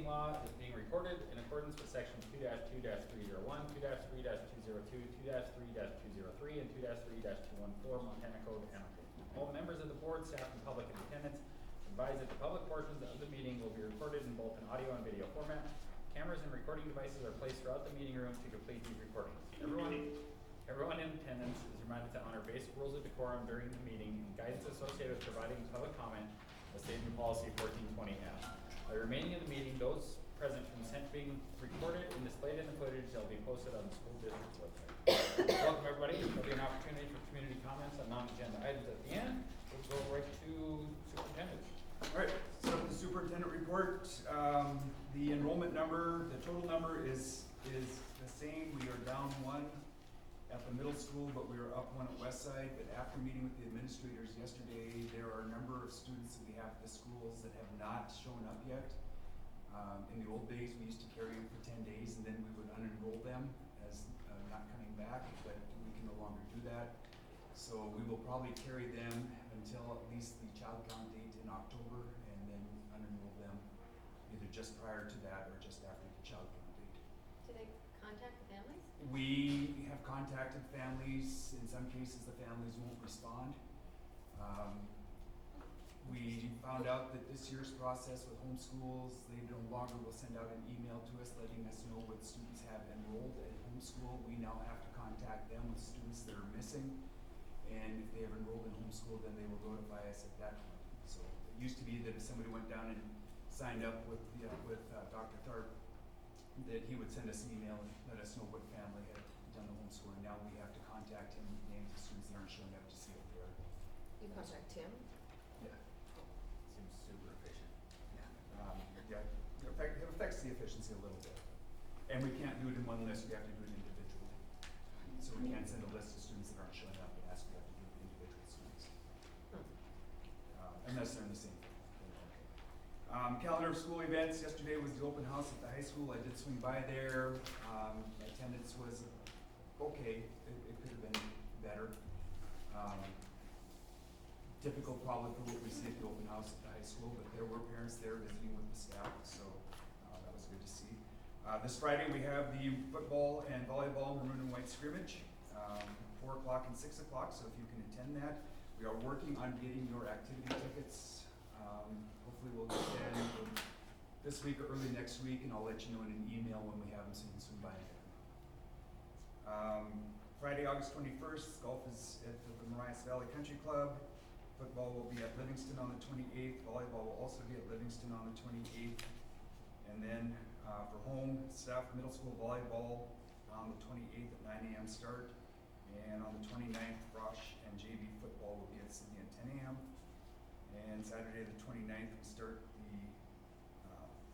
law is being recorded in accordance with sections 2-2-301, 2-3-202, 2-3-203, and 2-3-214 Montana Code annotated. All members of the board, staff, and public in attendance advise that the public portions of the meeting will be recorded in both an audio and video format. Cameras and recording devices are placed throughout the meeting room to complete these recordings. Everyone in attendance is reminded to honor basic rules of decorum during the meeting and guidance associated with providing public comment as stated in policy 1420F. By remaining in the meeting, those present consent being recorded and displayed in the footage shall be posted on the school district's website. Welcome everybody. There'll be an opportunity for community comments on non-agenda items at the end. We'll go right to superintendent. All right, so the superintendent report, the enrollment number, the total number is the same. We are down one at the middle school, but we are up one at Westside. But after meeting with the administrators yesterday, there are a number of students that we have at the schools that have not shown up yet. In the old days, we used to carry them for 10 days and then we would unenroll them as not coming back, but we can no longer do that. So we will probably carry them until at least the child count date in October and then unenroll them either just prior to that or just after the child count date. Do they contact the families? We have contacted families. In some cases, the families won't respond. We found out that this year's process with homeschools, they no longer will send out an email to us letting us know what students have enrolled at homeschool. We now have to contact them with students that are missing. And if they have enrolled in homeschool, then they will notify us at that point. So it used to be that if somebody went down and signed up with Dr. Tharp, that he would send us an email and let us know what family had done the homeschooling. Now we have to contact him and name the students that aren't showing up to see if they are. You contact him? Yeah. Seems super efficient. Yeah. It affects the efficiency a little bit. And we can't do it in one list, we have to do it individually. So we can't send a list of students that aren't showing up and ask, we have to do it with individual students. Unless they're in the same thing. Calendar of school events. Yesterday was the open house at the high school. I did swing by there. Attendance was okay. It could have been better. Typical probably for what we see at the open house at the high school, but there were parents there visiting with the staff, so that was good to see. This Friday we have the football and volleyball maroon and white scrimmage, 4 o'clock and 6 o'clock, so if you can attend that. We are working on getting your activity tickets. Hopefully we'll get them this week or early next week, and I'll let you know in an email when we have them so you can swing by and get them. Friday, August 21st, golf is at the Marias Valley Country Club. Football will be at Livingston on the 28th. Volleyball will also be at Livingston on the 28th. And then for home staff, middle school volleyball on the 28th at 9 a.m. start. And on the 29th, Frosh and JV football will be at Sidney at 10 a.m. And Saturday the 29th, we start the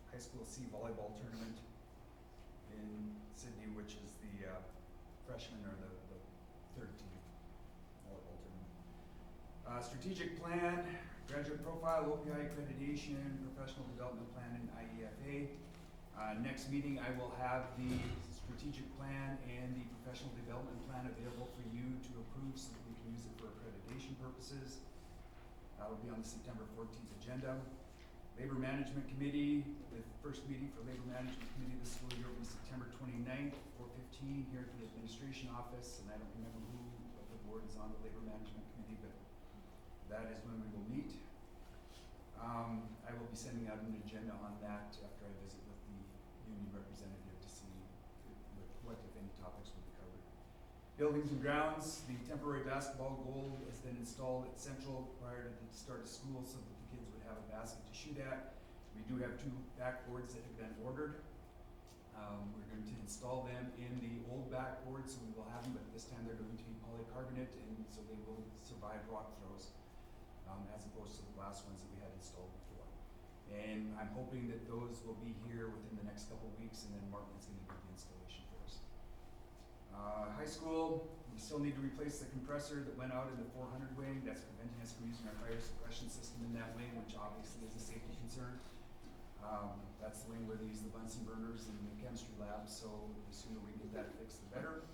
high school C volleyball tournament in Sidney, which is the freshman or the third team volleyball tournament. Strategic plan, graduate profile, OPI accreditation, professional development plan, and IEFA. Next meeting, I will have the strategic plan and the professional development plan available for you to approve so that we can use it for accreditation purposes. That will be on the September 14th agenda. Labor Management Committee, the first meeting for Labor Management Committee this school year will be September 29th, 4:15 here at the administration office. And I don't remember who of the board is on the Labor Management Committee, but that is when we will meet. I will be sending out an agenda on that after I visit with the union representative to see what, if any, topics will be covered. Buildings and grounds, the temporary basketball goal has been installed at Central prior to the start of school so that the kids would have a basket to shoot at. We do have 2 backboards that have been ordered. We're going to install them in the old backboard, so we will have them, but this time they're going to be polycarbonate, and so they will survive rock throws, as opposed to the last ones that we had installed before. And I'm hoping that those will be here within the next couple of weeks, and then Martin is going to do the installation for us. High school, we still need to replace the compressor that went out in the 400 wing. That's preventing us from using our fire suppression system in that wing, which obviously is a safety concern. That's the wing where they use the Bunsen burners in the chemistry lab, so the sooner we get that fixed, the better.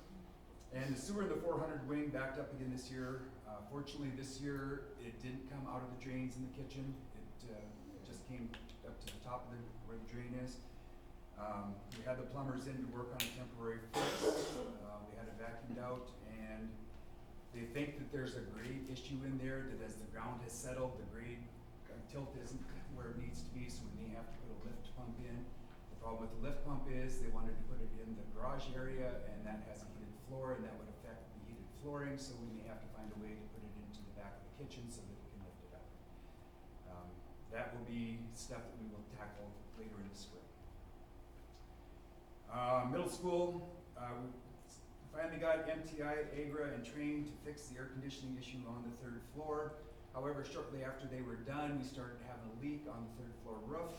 And the sewer in the 400 wing backed up again this year. Fortunately, this year it didn't come out of the drains in the kitchen. It just came up to the top of where the drain is. We had the plumbers in to work on a temporary fix. We had it vacuumed out, and they think that there's a grade issue in there, that as the ground has settled, the grade tilt isn't where it needs to be, so we may have to put a lift pump in. The problem with the lift pump is they wanted to put it in the garage area, and that has a heated floor, and that would affect the heated flooring, so we may have to find a way to put it into the back of the kitchen so that it can lift it up. That will be stuff that we will tackle later in the spring. Middle school, we finally got MTI, AGRA, and trained to fix the air conditioning issue on the 3rd floor. However, shortly after they were done, we started having a leak on the 3rd floor roof,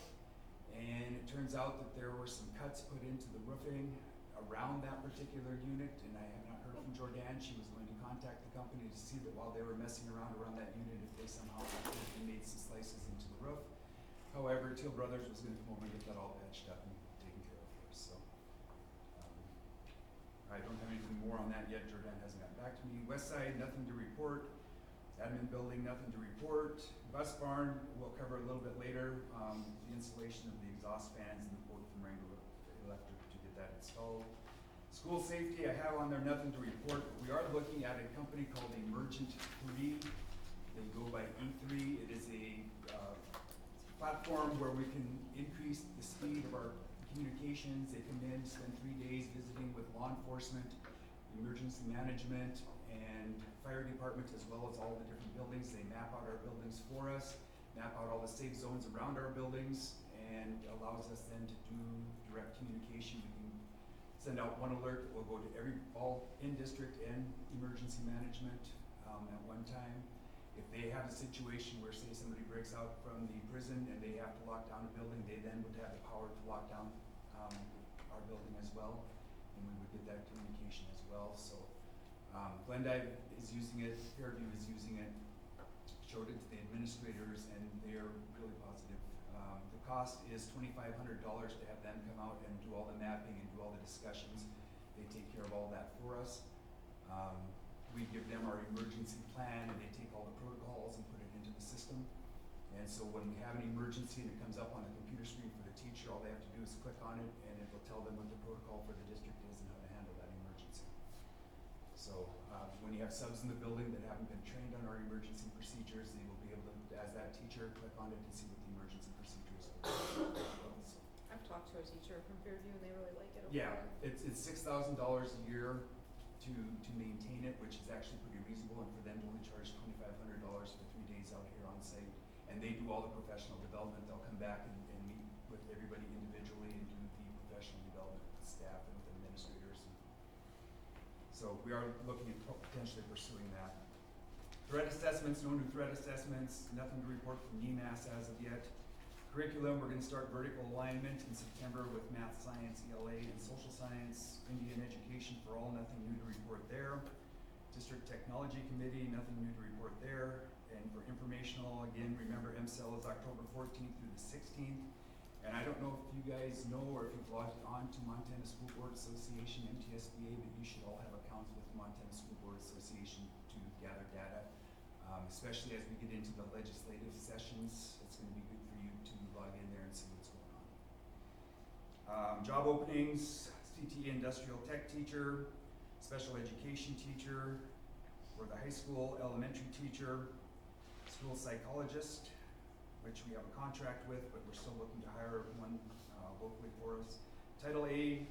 and it turns out that there were some cuts put into the roofing around that particular unit, and I have not heard from Jordan. She was going to contact the company to see that while they were messing around that unit, if they somehow made some slices into the roof. However, Teal Brothers was going to come over and get that all patched up and taken care of for us. So I don't have anything more on that yet. Jordan hasn't gotten back to me. West Side, nothing to report. Admin building, nothing to report. Bus barn, we'll cover a little bit later. The installation of the exhaust fans and the quote from Wrangler Electric to get that installed. School safety, I have on there nothing to report, but we are looking at a company called Emergent 3. They go by E3. It is a platform where we can increase the speed of our communications. They come in, spend 3 days visiting with law enforcement, emergency management, and fire department, as well as all the different buildings. They map out our buildings for us, map out all the safe zones around our buildings, and allows us then to do direct communication. We can send out one alert that will go to all in district and emergency management at one time. If they have a situation where, say, somebody breaks out from the prison and they have to lock down a building, they then would have the power to lock down our building as well, and we would get that communication as well. So Glendive is using it, Fairview is using it, showed it to the administrators, and they are really positive. The cost is $2,500 to have them come out and do all the mapping and do all the discussions. They take care of all that for us. We give them our emergency plan, and they take all the protocols and put it into the system. And so when we have an emergency and it comes up on the computer screen for the teacher, all they have to do is click on it, and it will tell them what the protocol for the district is and how to handle that emergency. So when you have subs in the building that haven't been trained on our emergency procedures, they will be able to, as that teacher, click on it and see what the emergency procedures are. So, I've talked to a teacher from Fairview and they really like it over yeah, there. it's $6,000 a year to maintain it, which is actually pretty reasonable, and for them to only charge $2,500 for 3 days out here on site. And they do all the professional development. They'll come back and meet with everybody individually and do the professional development with staff and with administrators. So we are looking at potentially pursuing that. Threat assessments, no new threat assessments, nothing to report from NEMAS as of yet. Curriculum, we're going to start vertical alignment in September with math, science, ELA, and social science. Indian education for all, nothing new to report there. District Technology Committee, nothing new to report there. And for informational, again, remember MCEL is October 14th through the 16th. And I don't know if you guys know or if you've logged on to Montana School Board Association, MTSBA, but you should all have accounts with Montana School Board Association to gather data. Especially as we get into the legislative sessions, it's going to be good for you to log in there and see what's going on. Job openings, CTE industrial tech teacher, special education teacher, for the high school, elementary teacher, school psychologist, which we have a contract with, but we're still looking to hire one locally for us. Title A,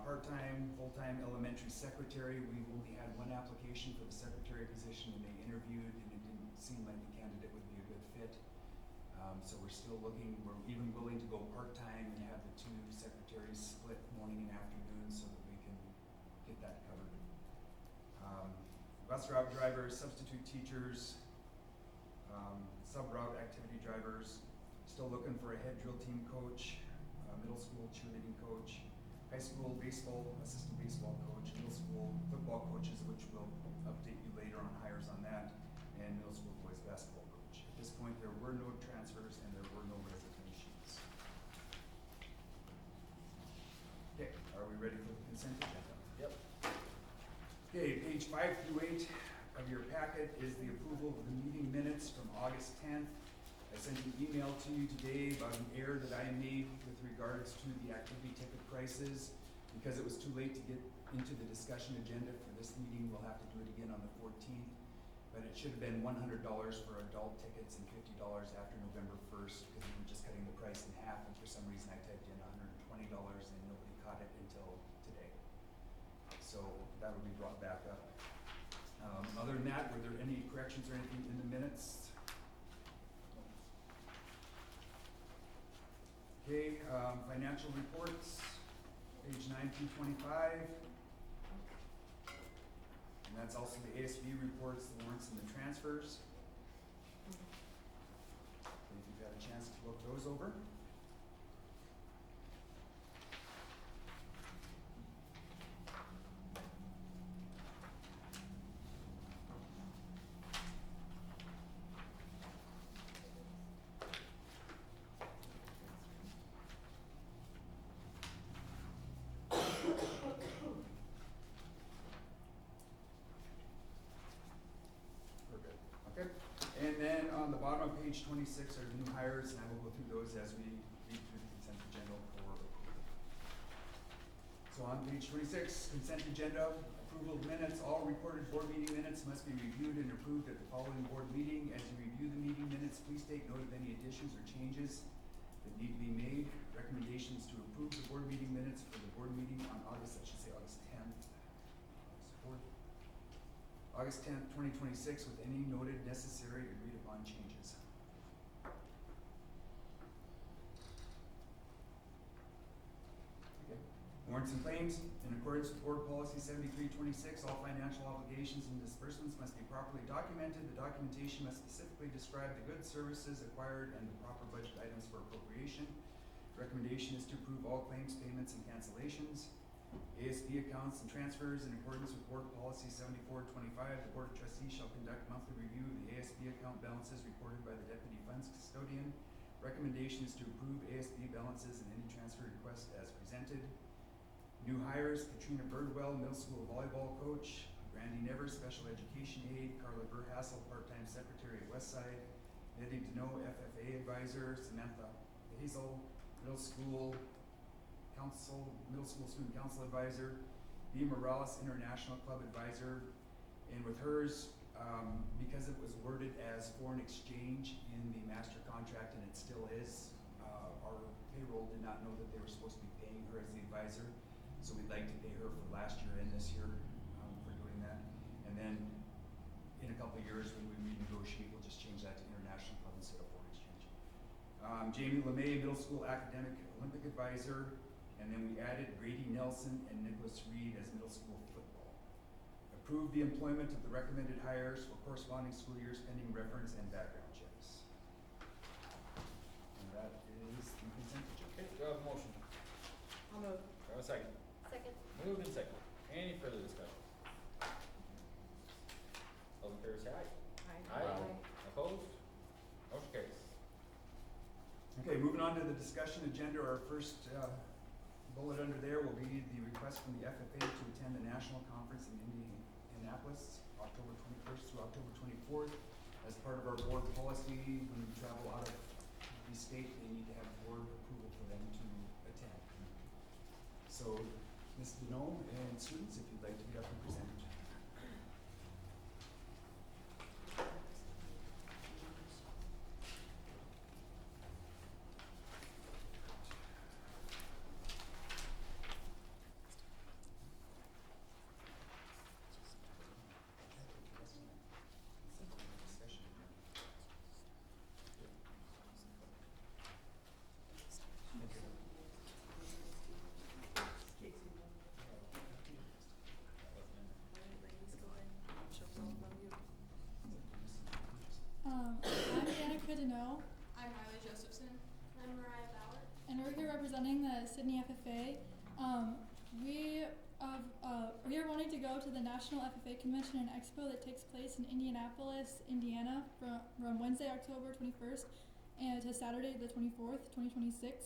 part-time, full-time elementary secretary. We only had one application for the secretary position, and they interviewed, and it didn't seem like the candidate would be a good fit. So we're still looking. We're even willing to go part-time and have the two secretaries split morning and afternoon so that we can get that covered. Bus route drivers, substitute teachers, sub-route activity drivers. Still looking for a head drill team coach, middle school cheerleading coach, high school baseball, assistant baseball coach, middle school football coaches, which we'll update you later on hires on that, and middle school boys basketball coach. At this point, there were no transfers and there were no resignations. Okay, are we ready for the consent agenda? Yep. Okay, page 5 through 8 of your packet is the approval of the meeting minutes from August 10th. I sent an email to you today about an error that I made with regards to the activity ticket prices. Because it was too late to get into the discussion agenda for this meeting, we'll have to do it again on the 14th. But it should have been $100 for adult tickets and $50 after November 1st, because we were just cutting the price in half, and for some reason I typed in $120 and nobody caught it until today. So that will be brought back up. Other than that, were there any corrections or anything in the minutes? Okay, financial reports, page 9 through 25. And that's also the ASB reports, the warrants and the transfers. If you've had a chance to look those over. We're good. Okay. And then on the bottom of page 26 are the new hires, and I will go through those as we read through the consent agenda for approval. So on page 26, consent agenda, approval of minutes. All recorded board meeting minutes must be reviewed and approved at the following board meeting. As you review the meeting minutes, please take note of any additions or changes that need to be made. Recommendations to approve the board meeting minutes for the board meeting on August 10th. August 10th, 2026, with any noted necessary agreed upon changes. Okay. Warrants and claims. In accordance with Board Policy 7326, all financial obligations and disbursements must be properly documented. The documentation must specifically describe the goods, services acquired, and the proper budget items for appropriation. Recommendation is to approve all claims, payments, and cancellations. ASB accounts and transfers. In accordance with Board Policy 7425, the Board of Trustees shall conduct monthly review of the ASB account balances reported by the Deputy Funds Custodian. Recommendation is to approve ASB balances and any transfer request as presented. New hires: Katrina Birdwell, middle school volleyball coach; Brandy Nevers, special education aide; Carla Burhassel, part-time secretary at Westside; Nettie Deneau, FFA advisor; Samantha Hazel, middle school student council advisor; Dee Morales, international club advisor. And with hers, because it was worded as foreign exchange in the master contract, and it still is, our payroll did not know that they were supposed to be paying her as the advisor. So we'd like to pay her for last year and this year for doing that. And then in a couple of years when we renegotiate, we'll just change that to international club instead of foreign exchange. Jamie LeMay, middle school academic Olympic advisor. And then we added Grady Nelson and Nicholas Reed as middle school football. Approve the employment of the recommended hires for corresponding school years pending reference and background checks. And that is the consent agenda. Okay, do I have a motion? I'll move. Do I have a second? Second. Moved and second. Any further discussion? All in favor say aye. Aye. Opposed? Motion carries. Okay, moving on to the discussion agenda. Our first bullet under there will be the request from the FFA to attend the national conference in Indianapolis, October 21st through October 24th. As part of our board policy, when we travel out of the state, they need to have board approval for them to attend. So, Ms. Deneau and students, if you'd like to get up and present. I'm Danica Deneau, I'm Riley Josephson. I'm Mariah Bauer. and we're here representing the Sidney FFA. We are wanting to go to the National FFA Convention and Expo that takes place in Indianapolis, Indiana, from Wednesday, October 21st, and to Saturday, the 24th, 2026.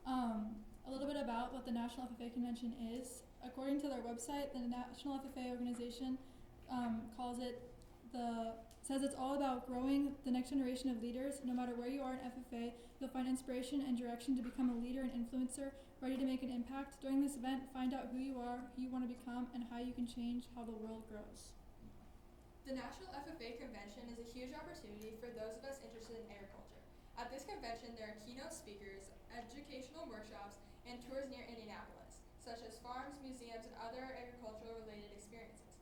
A little bit about what the National FFA Convention is. According to their website, the National FFA organization calls it the says it's all about growing the next generation of leaders. No matter where you are in FFA, you'll find inspiration and direction to become a leader and influencer, ready to make an impact. During this event, find out who you are, who you want to become, and how you can change how the world grows. The National FFA Convention is a huge opportunity for those of us interested in agriculture. At this convention, there are keynote speakers, educational workshops, and tours near Indianapolis, such as farms, museums, and other agricultural-related experiences.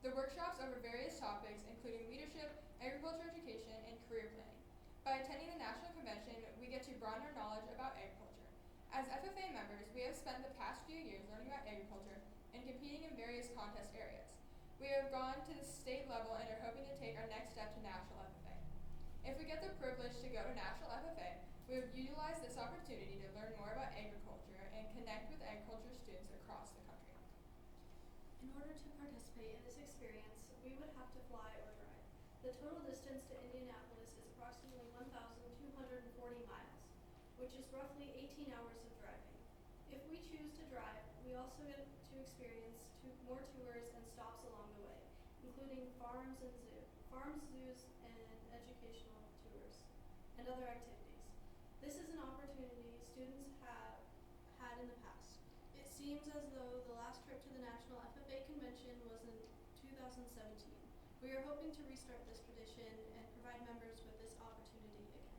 The workshops cover various topics, including leadership, agriculture education, and career planning. By attending the National Convention, we get to broaden our knowledge about agriculture. As FFA members, we have spent the past few years learning about agriculture and competing in various contest areas. We have gone to the state level and are hoping to take our next step to National FFA. If we get the privilege to go to National FFA, we would utilize this opportunity to learn more about agriculture and connect with agriculture students across the country. In order to participate in this experience, we would have to fly or drive. The total distance to Indianapolis is approximately 1,240 miles, which is roughly 18 hours of driving. If we choose to drive, we also get to experience more tours and stops along the way, including farms, zoos, and educational tours, and other activities. This is an opportunity students have had in the past. It seems as though the last trip to the National FFA Convention was in 2017. We are hoping to restart this tradition and provide members with this opportunity again.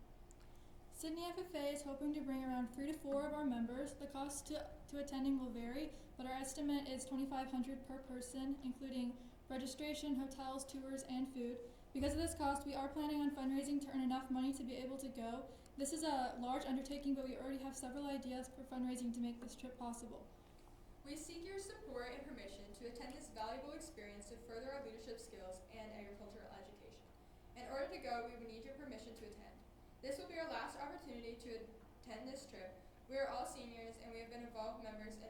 Sidney FFA is hoping to bring around 3 to 4 of our members. The cost to attending will vary, but our estimate is $2,500 per person, including registration, hotels, tours, and food. Because of this cost, we are planning on fundraising to earn enough money to be able to go. This is a large undertaking, but we already have several ideas for fundraising to make this trip possible. We seek your support and permission to attend this valuable experience to further our leadership skills and agricultural education. In order to go, we would need your permission to attend. This will be our last opportunity to attend this trip. We are all seniors and we have been involved members of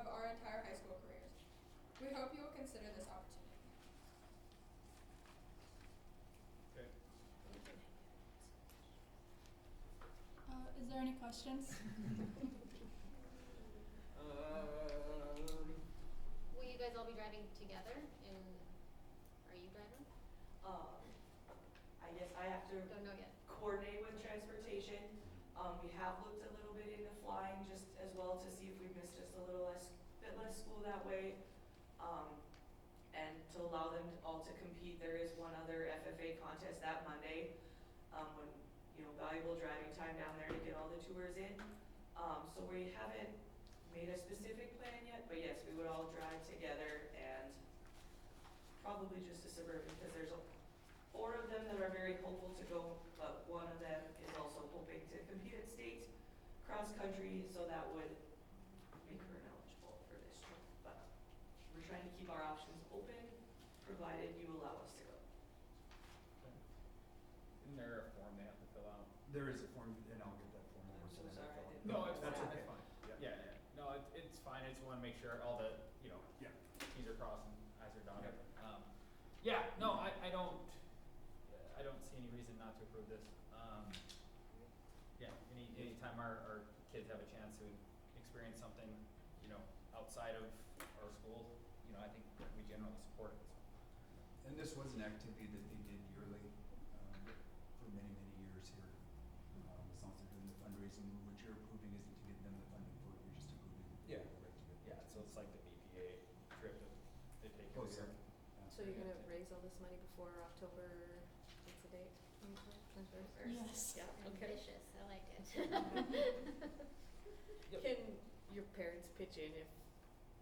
our entire high school careers. We hope you will consider this opportunity. Okay. Is there any questions? Will you guys all be driving together? Are you driving? I guess I have to Don't know yet. coordinate with transportation. We have looked a little bit into flying just as well to see if we missed just a bit less school that way. And to allow them all to compete, there is one other FFA contest that Monday, when, valuable driving time down there to get all the tours in. So we haven't made a specific plan yet, but yes, we would all drive together and probably just a Suburban, because there's 4 of them that are very hopeful to go, but one of them is also hoping to compete at state cross country, so that would make her eligible for this trip. But we're trying to keep our options open, provided you allow us to go. Okay. Isn't there a form they have to fill out? There is a form, and I'll get that form over I'm so to them. sorry, I didn't No, know. it's That's fine, okay. it's fine. Yeah. Yeah. No, it's fine. I just want to make sure all the, Yeah. T's are crossed and I's are dotted. Yeah, no, I don't see any reason not to approve this. Yeah, anytime our kids have a chance to experience something, outside of our school, I think we generally support it. And this was an activity that they did yearly, for many, many years here. As long as they're doing the fundraising, what you're approving isn't to get them the funding for it, you're just approving. Yeah. the right to it. Yeah, so it's like the BPA trip that they take Oh, every year. yeah. So you're gonna raise all this money before October, what's the date? 21st? Yes. Yeah, okay. Ambitious, I like it. Yep. Can your parents pitch in if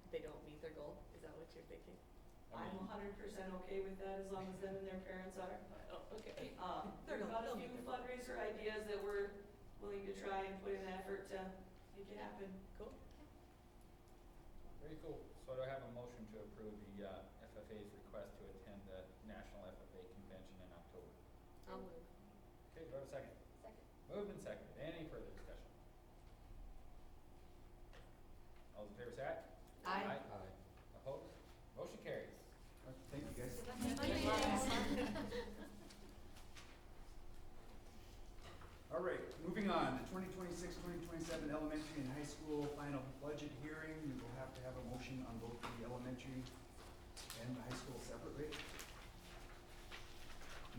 they don't meet their goal? Is that what you're thinking? I'm 100% okay with that, as long as them and their parents are. Oh, okay. There's got a few fundraiser ideas that we're willing to try and put in an effort to make it happen. Cool. Very cool. So do I have a motion to approve the FFA's request to attend the National FFA Convention in October? I'll move. Okay, do I have a second? Second. Moved and seconded. Any further discussion? All those in favor say aye. Aye. Opposed? Motion carries. Thank you, guys. All right, moving on, the 2026-2027 elementary and high school final budget hearing. We will have to have a motion on both the elementary and the high school separately.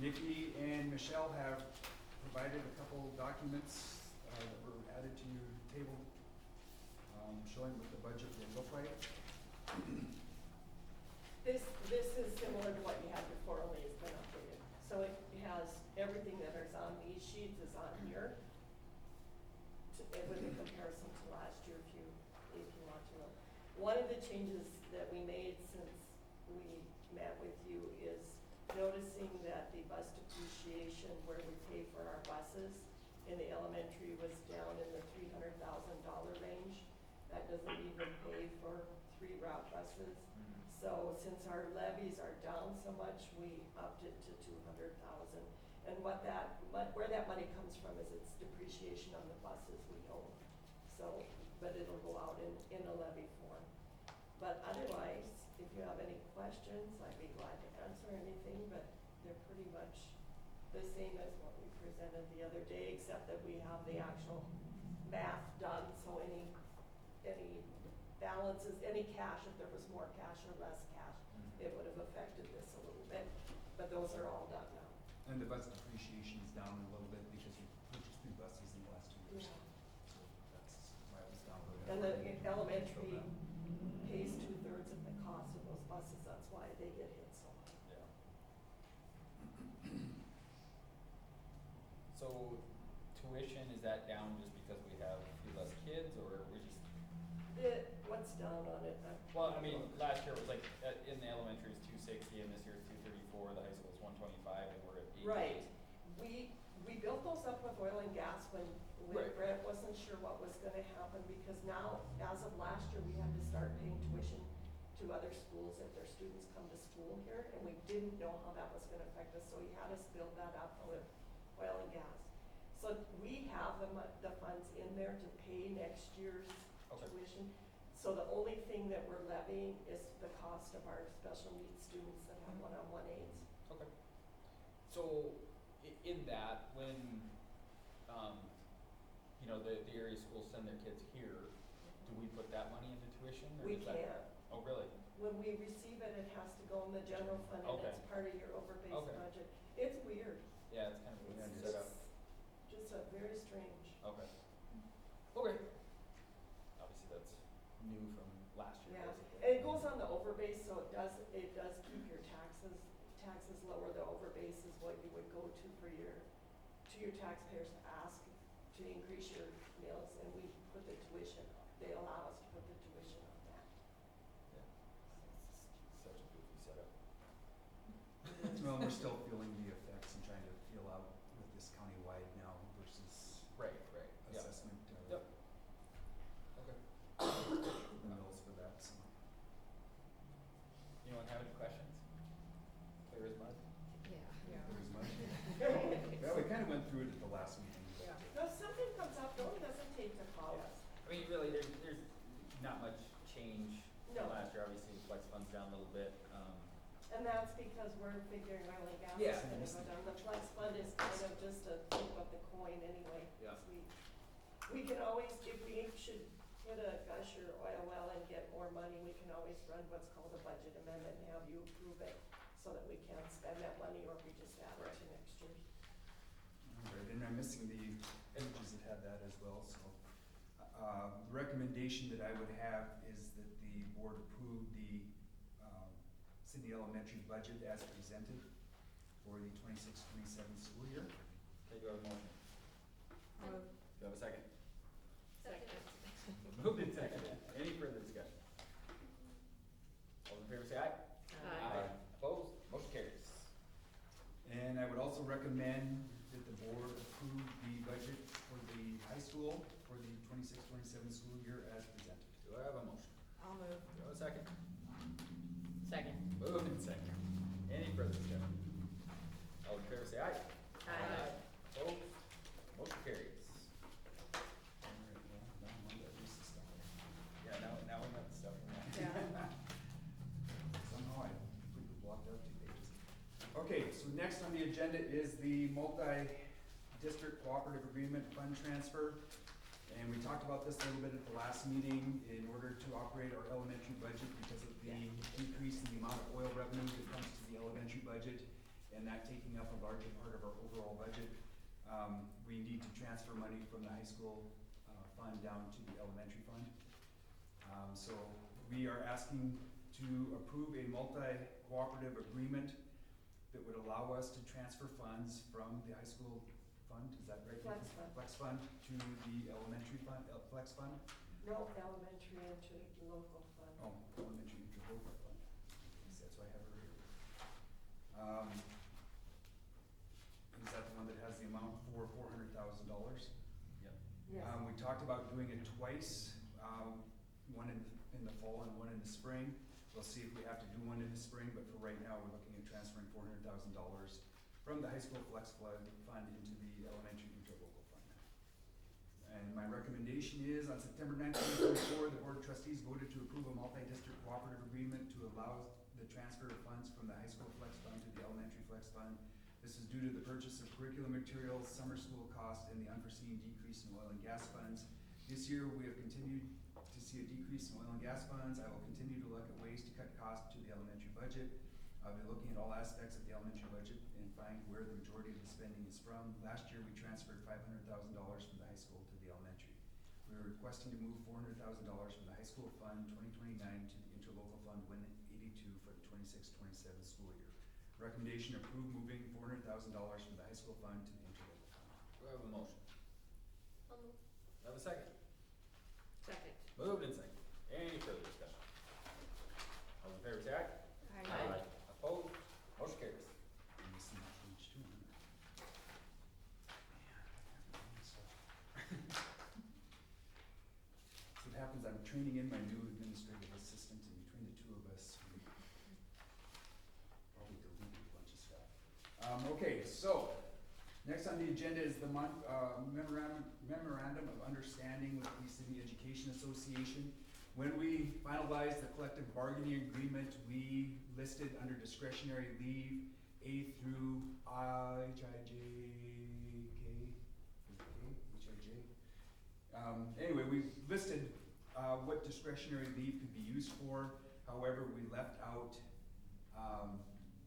Nikki and Michelle have provided a couple documents that were added to your table, showing what the budget will look like. This is similar to what you had before, only it's been updated. So it has everything that is on these sheets is on here. With a comparison to last year, if you want to know. One of the changes that we made since we met with you is noticing that the bus depreciation where we pay for our buses in the elementary was down in the $300,000 range. That doesn't even pay for 3 route buses. So since our levies are down so much, we upped it to $200,000. And where that money comes from is it's depreciation on the buses we own. So, but it'll go out in a levy form. But otherwise, if you have any questions, I'd be glad to answer anything, but they're pretty much the same as what we presented the other day, except that we have the actual math done, so any balances, any cash, if there was more cash or less cash, it would have affected this a little bit, but those are all done now. And the bus depreciation is down a little bit because you purchased new buses in the last 2 years. Yeah. So that's why it was down a little bit. And the elementary pays 2/3 of the cost of those buses, that's why they get hit so hard. Yeah. So tuition, is that down just because we have a few less kids, or we just, What's down on it? well, I mean, last year it was like, in the elementary it's 260 and this year it's 234, the high school is 125 and we're at 88. Right. We built those up with oil and gas when Right. Brett wasn't sure what was gonna happen, because now, as of last year, we had to start paying tuition to other schools if their students come to school here, and we didn't know how that was gonna affect us, so he had us build that up with oil and gas. So we have the funds in there to pay next year's Okay. tuition. So the only thing that we're levying is the cost of our special needs students that have one-on-one aids. Okay. So, in that, when, you know, the area schools send their kids here, do we put that money into tuition, or We does that? can't. Oh, really? When we receive it, it has to go in the general fund, and Okay. it's part of your overbase Okay. budget. It's weird. Yeah, it's kind of a weird It's setup. just a very strange. Okay. Okay. Obviously, that's new from last year, Yeah, basically. and it goes on the overbase, so it does keep your taxes lower. The overbase is what you would go to for your taxpayers to ask to increase your meals, and we put the tuition, they allow us to put the tuition on that. Yeah. It's such a goofy setup. Well, we're still feeling the effects and trying to feel out with this countywide now versus Right, yeah. assessment. Yep. Okay. Mills for that, so. Anyone have any questions? Clear as mud? Yeah. There was much. Well, we kind of went through it at the last meeting. but- Yeah. No, if something comes up, don't hesitate to call Yeah. us. I mean, really, there's not much change No. from last year. Obviously, flex fund's down a little bit. And that's because we're figuring oil and gas Yeah. is gonna go down. The flex fund is kind of just a flip of the coin anyway. Yeah. 'Cause we can always, if we should put a gusher oil well and get more money, we can always run what's called a budget amendment and have you approve it so that we can spend that money, or we just add it to next year's. All right, and I'm missing the images that had that as well, so. The recommendation that I would have is that the board approve the, Sidney Elementary budget as presented for the 26-27 school year. Okay, do I have a motion? Move. Do you have a second? Second. Moved and seconded. Any further discussion? All in favor say aye. Aye. Opposed? Motion carries. And I would also recommend that the board approve the budget for the high school for the 26-27 school year as presented. Do I have a motion? I'll move. Do I have a second? Second. Moved and seconded. Any further discussion? All in favor say aye. Aye. Opposed? Motion carries. All right, well, now I'm on that list of stuff. Yeah, now we have the stuff in there. Yeah. Somehow I completely blocked out 2 pages. Okay, so next on the agenda is the multi-district cooperative agreement fund transfer. And we talked about this a little bit at the last meeting. In order to operate our elementary budget, because of the decrease in the amount of oil revenue that comes to the elementary budget, and that taking up a larger part of our overall budget, we need to transfer money from the high school fund down to the elementary fund. So we are asking to approve a multi-cooperative agreement that would allow us to transfer funds from the high school fund, is that right? Flex fund. Flex fund to the elementary fund, flex fund? No, elementary interlocal fund. Oh, elementary interlocal fund. Okay, so that's why I have it right here. Is that the one that has the amount for $400,000? Yep. Yes. We talked about doing it twice, one in the fall and one in the spring. We'll see if we have to do one in the spring, but for right now, we're looking at transferring $400,000 from the high school flex fund into the elementary interlocal fund. And my recommendation is, on September 9th, 2024, the Board of Trustees voted to approve a multi-district cooperative agreement to allow the transfer of funds from the high school flex fund to the elementary flex fund. This is due to the purchase of curriculum materials, summer school costs, and the unforeseen decrease in oil and gas funds. This year, we have continued to see a decrease in oil and gas funds. I will continue to look at ways to cut costs to the elementary budget. I'll be looking at all aspects of the elementary budget and find where the majority of the spending is from. Last year, we transferred $500,000 from the high school to the elementary. We are requesting to move $400,000 from the high school fund 2029 to the interlocal fund 182 for the 26-27 school year. Recommendation approved moving $400,000 from the high school fund to the interlocal fund. Do I have a motion? I'll move. Do I have a second? Second. Moved and second. Any further discussion? All in favor say aye. Aye. Opposed? Motion carries. And this is on page 2 on that. Man, I got all this stuff. So what happens, I'm training in my new administrative assistant, and between the two of us, we probably deleted a bunch of stuff. Okay, so, next on the agenda is the memorandum of understanding with the Sidney Education Association. When we finalized the collective bargaining agreement, we listed under discretionary leave A through Anyway, we listed what discretionary leave could be used for. However, we left out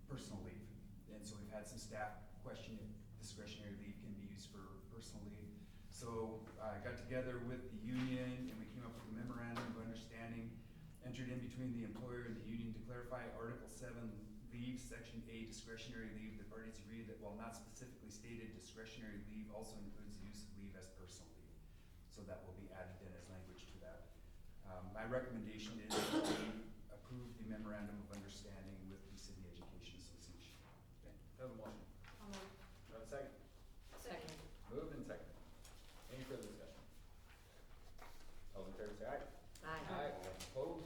personal leave. And so we've had some staff question if discretionary leave can be used for personal leave. So I got together with the union and we came up with a memorandum of understanding entered in between the employer and the union to clarify Article 7 leave, Section A, discretionary leave. The parties agreed that while not specifically stated, discretionary leave also includes the use of leave as personal leave. So that will be added in as language to that. My recommendation is that we approve the memorandum of understanding with the Sidney Education Association. Okay. Do I have a motion? I'll move. Do I have a second? Second. Moved and second. Any further discussion? All in favor say aye. Aye. Opposed?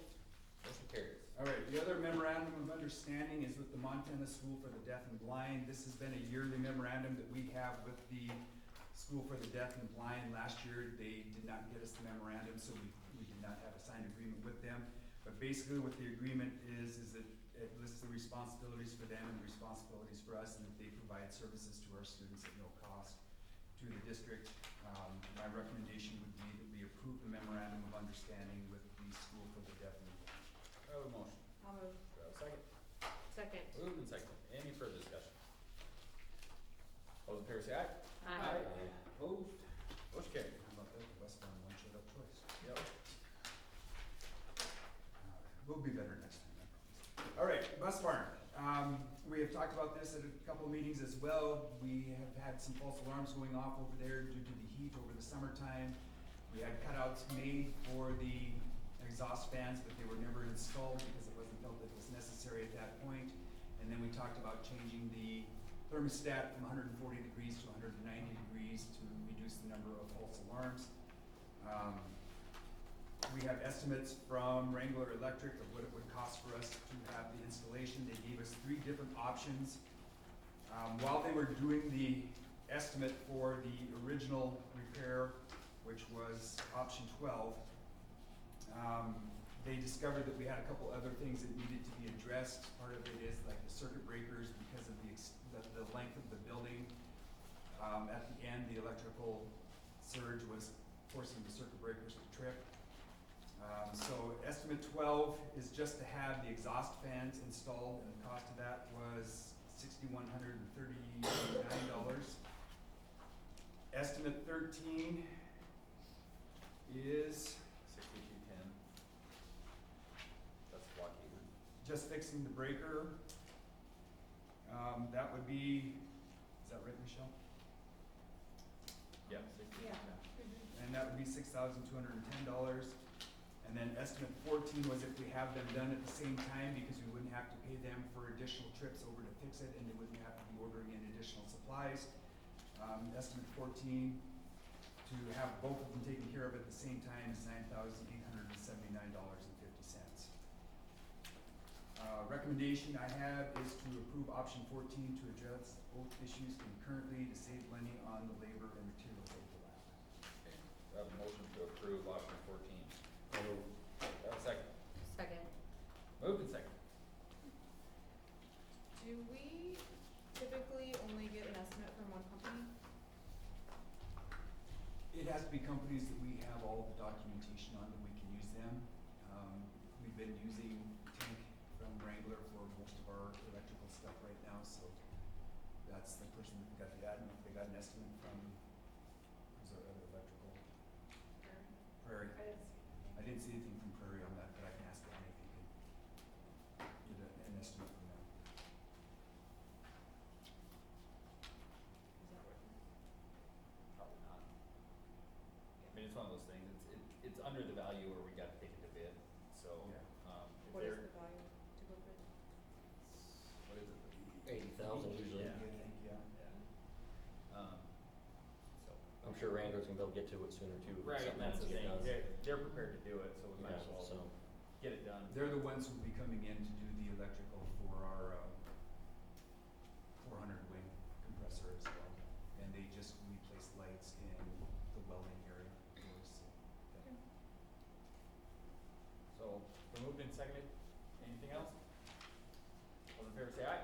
Motion carries. All right, the other memorandum of understanding is with the Montana School for the Deaf and Blind. This has been a yearly memorandum that we have with the School for the Deaf and Blind. Last year, they did not get us the memorandum, so we did not have a signed agreement with them. But basically what the agreement is that it lists the responsibilities for them and the responsibilities for us, and that they provide services to our students at no cost to the district. My recommendation would be that we approve the memorandum of understanding with the School for the Deaf and Blind. Do I have a motion? I'll move. Do I have a second? Second. Moved and second. Any further discussion? All in favor say aye. Aye. Opposed? Motion carries. How about that? The Westbound one showed up twice. Yep. We'll be better next time, I promise. All right, bus barn. We have talked about this at a couple of meetings as well. We have had some false alarms going off over there due to the heat over the summertime. We had cutouts made for the exhaust fans, but they were never installed because it wasn't felt that it was necessary at that point. And then we talked about changing the thermostat from 140 degrees to 190 degrees to reduce the number of false alarms. We have estimates from Wrangler Electric of what it would cost for us to have the installation. They gave us 3 different options. While they were doing the estimate for the original repair, which was option 12, they discovered that we had a couple other things that needed to be addressed. Part of it is like the circuit breakers because of the length of the building. At the end, the electrical surge was forcing the circuit breakers to trip. So estimate 12 is just to have the exhaust fans installed, and the cost of that was $6,139. Estimate 13 is 6210. That's blockade. just fixing the breaker. That would be, is that right, Michelle? Yep, 6210. And that would be $6,210. And then estimate 14 was if we have them done at the same time, because we wouldn't have to pay them for additional trips over to fix it, and they wouldn't have to be ordering in additional supplies. Estimate 14 to have both of them taken care of at the same time is $9,879.50. Recommendation I have is to approve option 14 to address both issues concurrently to save money on the labor and materials overlap. Okay, we have a motion to approve option 14. Have a second. Second. Moved and second. Do we typically only get an estimate from one company? It has to be companies that we have all the documentation on that we can use them. We've been using Tank from Wrangler for most of our electrical stuff right now, so that's the person that got the admin. They got an estimate from, who's our other electrical? Prairie. I didn't see anything from Prairie on that, but I can ask them if you can get an estimate from them. Is that worth it? Probably not. I mean, it's one of those things, it's under the value where we got to take it to bid, so, Yeah. if What is they're, the value to go bid? what is it? 80,000 usually. Yeah. I think, yeah. So. I'm sure Wrangler's gonna be able to get to it sooner too. if Right, something that's the happens thing, to it. they're prepared to do it, so we might as Yeah, well so. get it done. They're the ones who'll be coming in to do the electrical for our 400 wing compressor as well. And they just replaced lights in the welding area for us. So, we moved and seconded, anything else? All in favor say aye.